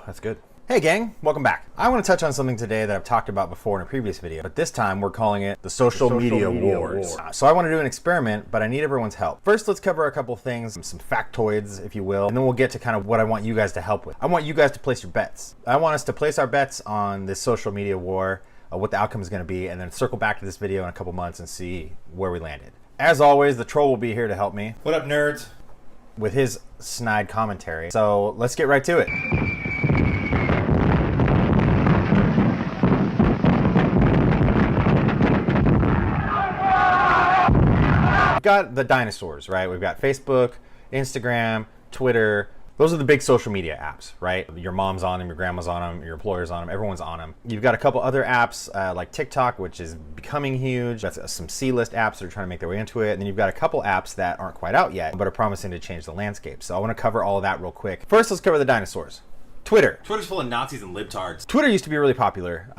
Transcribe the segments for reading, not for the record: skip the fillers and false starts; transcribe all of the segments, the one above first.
That's good. Hey gang, welcome back. I want to touch on something today that I've talked about before in a previous video, but this time we're calling it the social media wars. So I want to do an experiment, but I need everyone's help. First, let's cover a couple things, some factoids, if you will, and then we'll get to kind of what I want you guys to help with. I want you guys to place your bets. I want us to place our bets on this social media war, what the outcome is going to be, and then circle back to this video in a couple months and see where we landed. As always, the troll will be here to help me. What up, nerds? With his snide commentary. So let's get right to it. We've got the dinosaurs, right? We've got Facebook, Instagram, Twitter. Those are the big social media apps, right? Your mom's on them, your grandma's on them, your employer's on them, everyone's on them. You've got a couple other apps like Tik Tok, which is becoming huge. That's some C-list apps that are trying to make their way into it. And then you've got a couple apps that aren't quite out yet, but are promising to change the landscape. So I want to cover all of that real quick. First, let's cover the dinosaurs. Twitter. Twitter's full of Nazis and libtards. Twitter used to be really popular.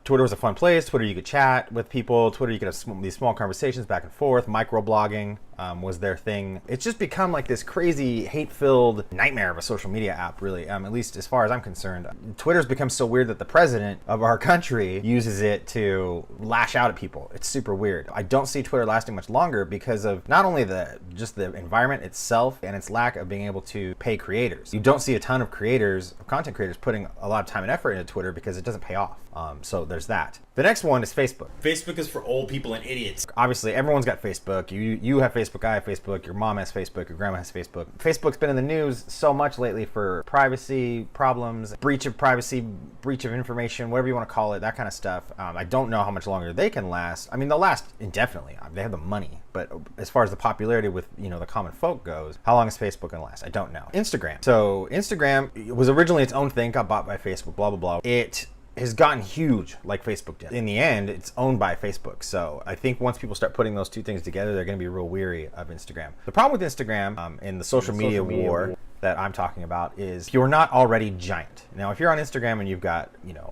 Twitter was a fun place. Twitter, you could chat with people. Twitter, you could have these small conversations back and forth. Microblogging was their thing. It's just become like this crazy, hate-filled nightmare of a social media app, really, at least as far as I'm concerned. Twitter's become so weird that the president of our country uses it to lash out at people. It's super weird. I don't see Twitter lasting much longer because of not only just the environment itself and its lack of being able to pay creators. You don't see a ton of content creators putting a lot of time and effort into Twitter because it doesn't pay off. So there's that. The next one is Facebook. Facebook is for old people and idiots. Obviously, everyone's got Facebook. You have Facebook, I have Facebook, your mom has Facebook, your grandma has Facebook. Facebook's been in the news so much lately for privacy problems, breach of privacy, breach of information, whatever you want to call it, that kind of stuff. I don't know how much longer they can last. I mean, they'll last indefinitely. They have the money. But as far as the popularity with, the common folk goes, how long is Facebook going to last? I don't know. Instagram. So Instagram was originally its own thing, got bought by Facebook, blah, blah, blah. It has gotten huge like Facebook did. In the end, it's owned by Facebook. So I think once people start putting those two things together, they're going to be real weary of Instagram. The problem with Instagram in the social media war that I'm talking about is you're not already giant. Now, if you're on Instagram and you've got,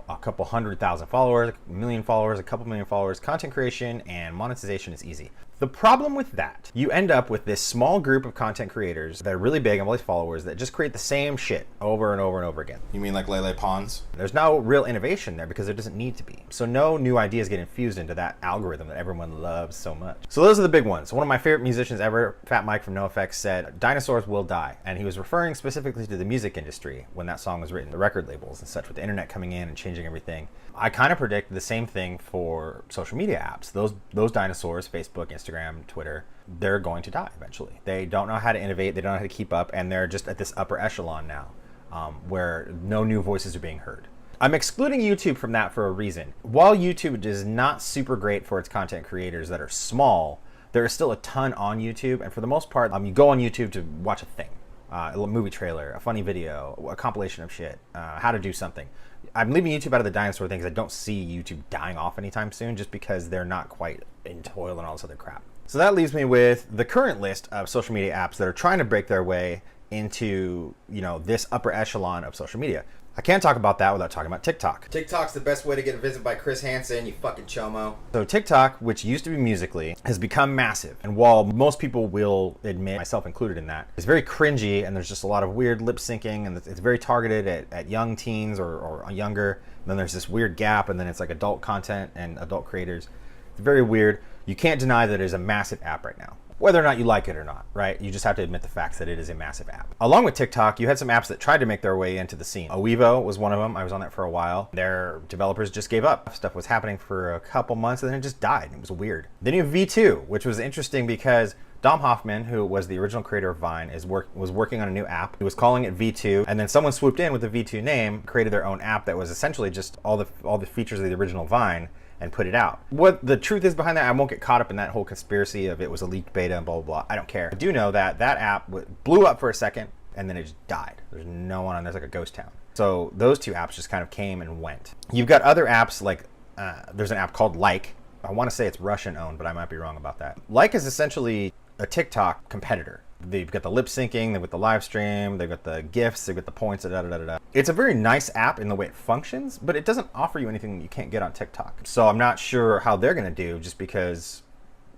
a couple 100,000 followers, a million followers, a couple million followers, content creation and monetization is easy. The problem with that, you end up with this small group of content creators that are really big and all these followers that just create the same shit over and over and over again. You mean like Lele Pons? There's no real innovation there because there doesn't need to be. So no new ideas get infused into that algorithm that everyone loves so much. So those are the big ones. One of my favorite musicians ever, Fat Mike from NoFX, said, "Dinosaurs will die." And he was referring specifically to the music industry when that song was written, the record labels and such, with the internet coming in and changing everything. I kind of predict the same thing for social media apps. Those dinosaurs, Facebook, Instagram, Twitter, they're going to die eventually. They don't know how to innovate, they don't know how to keep up, and they're just at this upper echelon now where no new voices are being heard. I'm excluding YouTube from that for a reason. While YouTube is not super great for its content creators that are small, there is still a ton on YouTube, and for the most part, you go on YouTube to watch a thing. A movie trailer, a funny video, a compilation of shit, how to do something. I'm leaving YouTube out of the dinosaur thing because I don't see YouTube dying off anytime soon just because they're not quite in toil and all this other crap. So that leaves me with the current list of social media apps that are trying to break their way into, this upper echelon of social media. I can't talk about that without talking about TikTok. TikTok's the best way to get a visit by Chris Hansen, you fucking chomo. So TikTok, which used to be Musical.ly, has become massive. And while most people will admit, myself included in that, it's very cringy and there's just a lot of weird lip syncing and it's very targeted at young teens or younger. And then there's this weird gap and then it's like adult content and adult creators. It's very weird. You can't deny that it is a massive app right now. Whether or not you like it or not, right? You just have to admit the facts that it is a massive app. Along with TikTok, you had some apps that tried to make their way into the scene. Owevo was one of them. I was on that for a while. Their developers just gave up. Stuff was happening for a couple months and then it just died. It was weird. Then you have V2, which was interesting because Dom Hoffman, who was the original creator of Vine, was working on a new app. He was calling it V2, and then someone swooped in with the V2 name, created their own app that was essentially just all the features of the original Vine, and put it out. What the truth is behind that, I won't get caught up in that whole conspiracy of it was a leaked beta and blah, blah, blah. I don't care. I do know that app blew up for a second and then it just died. There's no one on, there's like a ghost town. So those two apps just kind of came and went. You've got other apps like, there's an app called Like. I want to say it's Russian owned, but I might be wrong about that. Like is essentially a TikTok competitor. They've got the lip syncing, they've got the live stream, they've got the GIFs, they've got the points, da da da da da. It's a very nice app in the way it functions, but it doesn't offer you anything that you can't get on TikTok. So I'm not sure how they're gonna do just because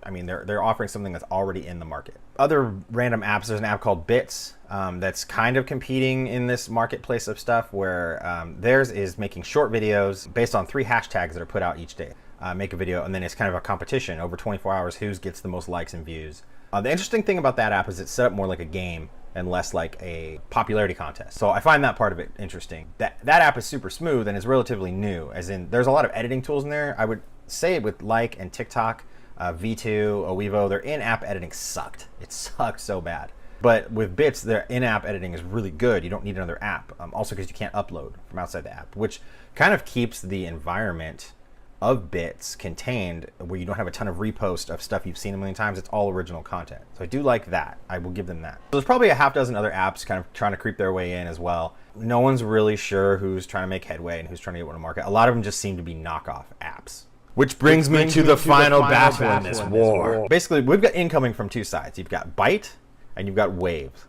I mean, they're offering something that's already in the market. Other random apps, there's an app called Byte that's kind of competing in this marketplace of stuff where theirs is making short videos based on 3 hashtags that are put out each day. Make a video, and then it's kind of a competition over 24 hours, who gets the most likes and views. The interesting thing about that app is it's set up more like a game and less like a popularity contest. So I find that part of it interesting. That app is super smooth and is relatively new, as in there's a lot of editing tools in there. I would say with Like and TikTok, V2, Owevo, their in-app editing sucked. It sucked so bad. But with Byte, their in-app editing is really good. You don't need another app. Also because you can't upload from outside the app, which kind of keeps the environment of Byte contained, where you don't have a ton of repost of stuff you've seen a million times. It's all original content. So I do like that. I will give them that. So there's probably a half dozen other apps kind of trying to creep their way in as well. No one's really sure who's trying to make headway and who's trying to get one to market. A lot of them just seem to be knockoff apps. Which brings me to the final battle in this war. Basically, we've got incoming from 2 sides. You've got Byte and you've got Wave.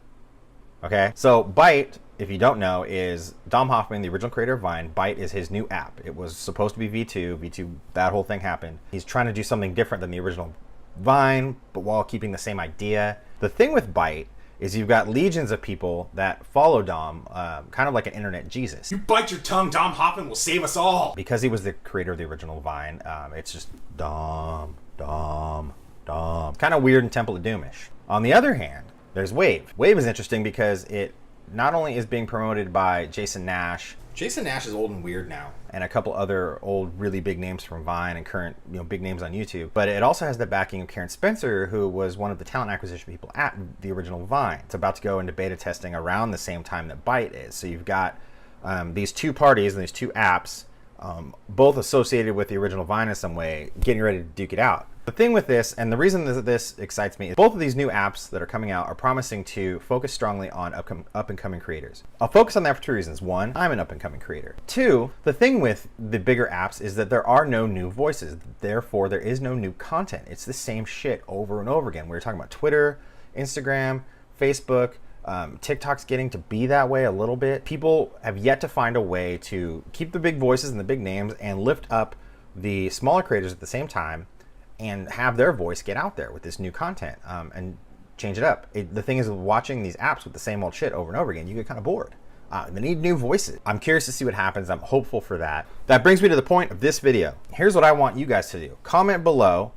Okay? So Byte, if you don't know, is Dom Hoffman, the original creator of Vine. Byte is his new app. It was supposed to be V2, that whole thing happened. He's trying to do something different than the original Vine, but while keeping the same idea. The thing with Byte is you've got legions of people that follow Dom, kind of like an internet Jesus. You bite your tongue, Dom Hoffman will save us all. Because he was the creator of the original Vine, it's just Dom. Kind of weird and Temple of Doomish. On the other hand, there's Wave. Wave is interesting because it not only is being promoted by Jason Nash. Jason Nash is old and weird now. And a couple other old, really big names from Vine and current, big names on YouTube. But it also has the backing of Karen Spencer, who was one of the talent acquisition people at the original Vine. It's about to go into beta testing around the same time that Byte is. So you've got these 2 parties and these 2 apps, both associated with the original Vine in some way, getting ready to duke it out. The thing with this, and the reason that this excites me, is both of these new apps that are coming out are promising to focus strongly on up-and-coming creators. I'll focus on that for 2 reasons. 1, I'm an up-and-coming creator. 2, the thing with the bigger apps is that there are no new voices. Therefore, there is no new content. It's the same shit over and over again. We were talking about Twitter, Instagram, Facebook, TikTok's getting to be that way a little bit. People have yet to find a way to keep the big voices and the big names and lift up the smaller creators at the same time and have their voice get out there with this new content and change it up. The thing is, watching these apps with the same old shit over and over again, you get kind of bored. They need new voices. I'm curious to see what happens. I'm hopeful for that. That brings me to the point of this video. Here's what I want you guys to do. Comment below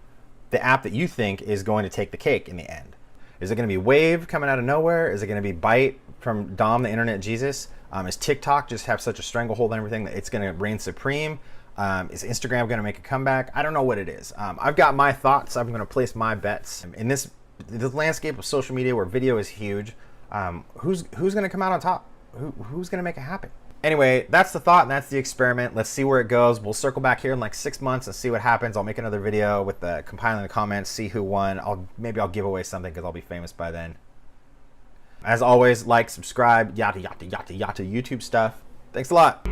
the app that you think is going to take the cake in the end. Is it going to be Wave coming out of nowhere? Is it going to be Byte from Dom, the internet Jesus? Is TikTok just have such a stranglehold on everything that it's going to reign supreme? Is Instagram going to make a comeback? I don't know what it is. I've got my thoughts. I'm going to place my bets. In this landscape of social media where video is huge, who's going to come out on top? Who's going to make it happen? Anyway, that's the thought and that's the experiment. Let's see where it goes. We'll circle back here in like 6 months and see what happens. I'll make another video with compiling the comments, see who won. Maybe I'll give away something because I'll be famous by then. As always, like, subscribe, yada, yada, yada, yada, YouTube stuff. Thanks a lot.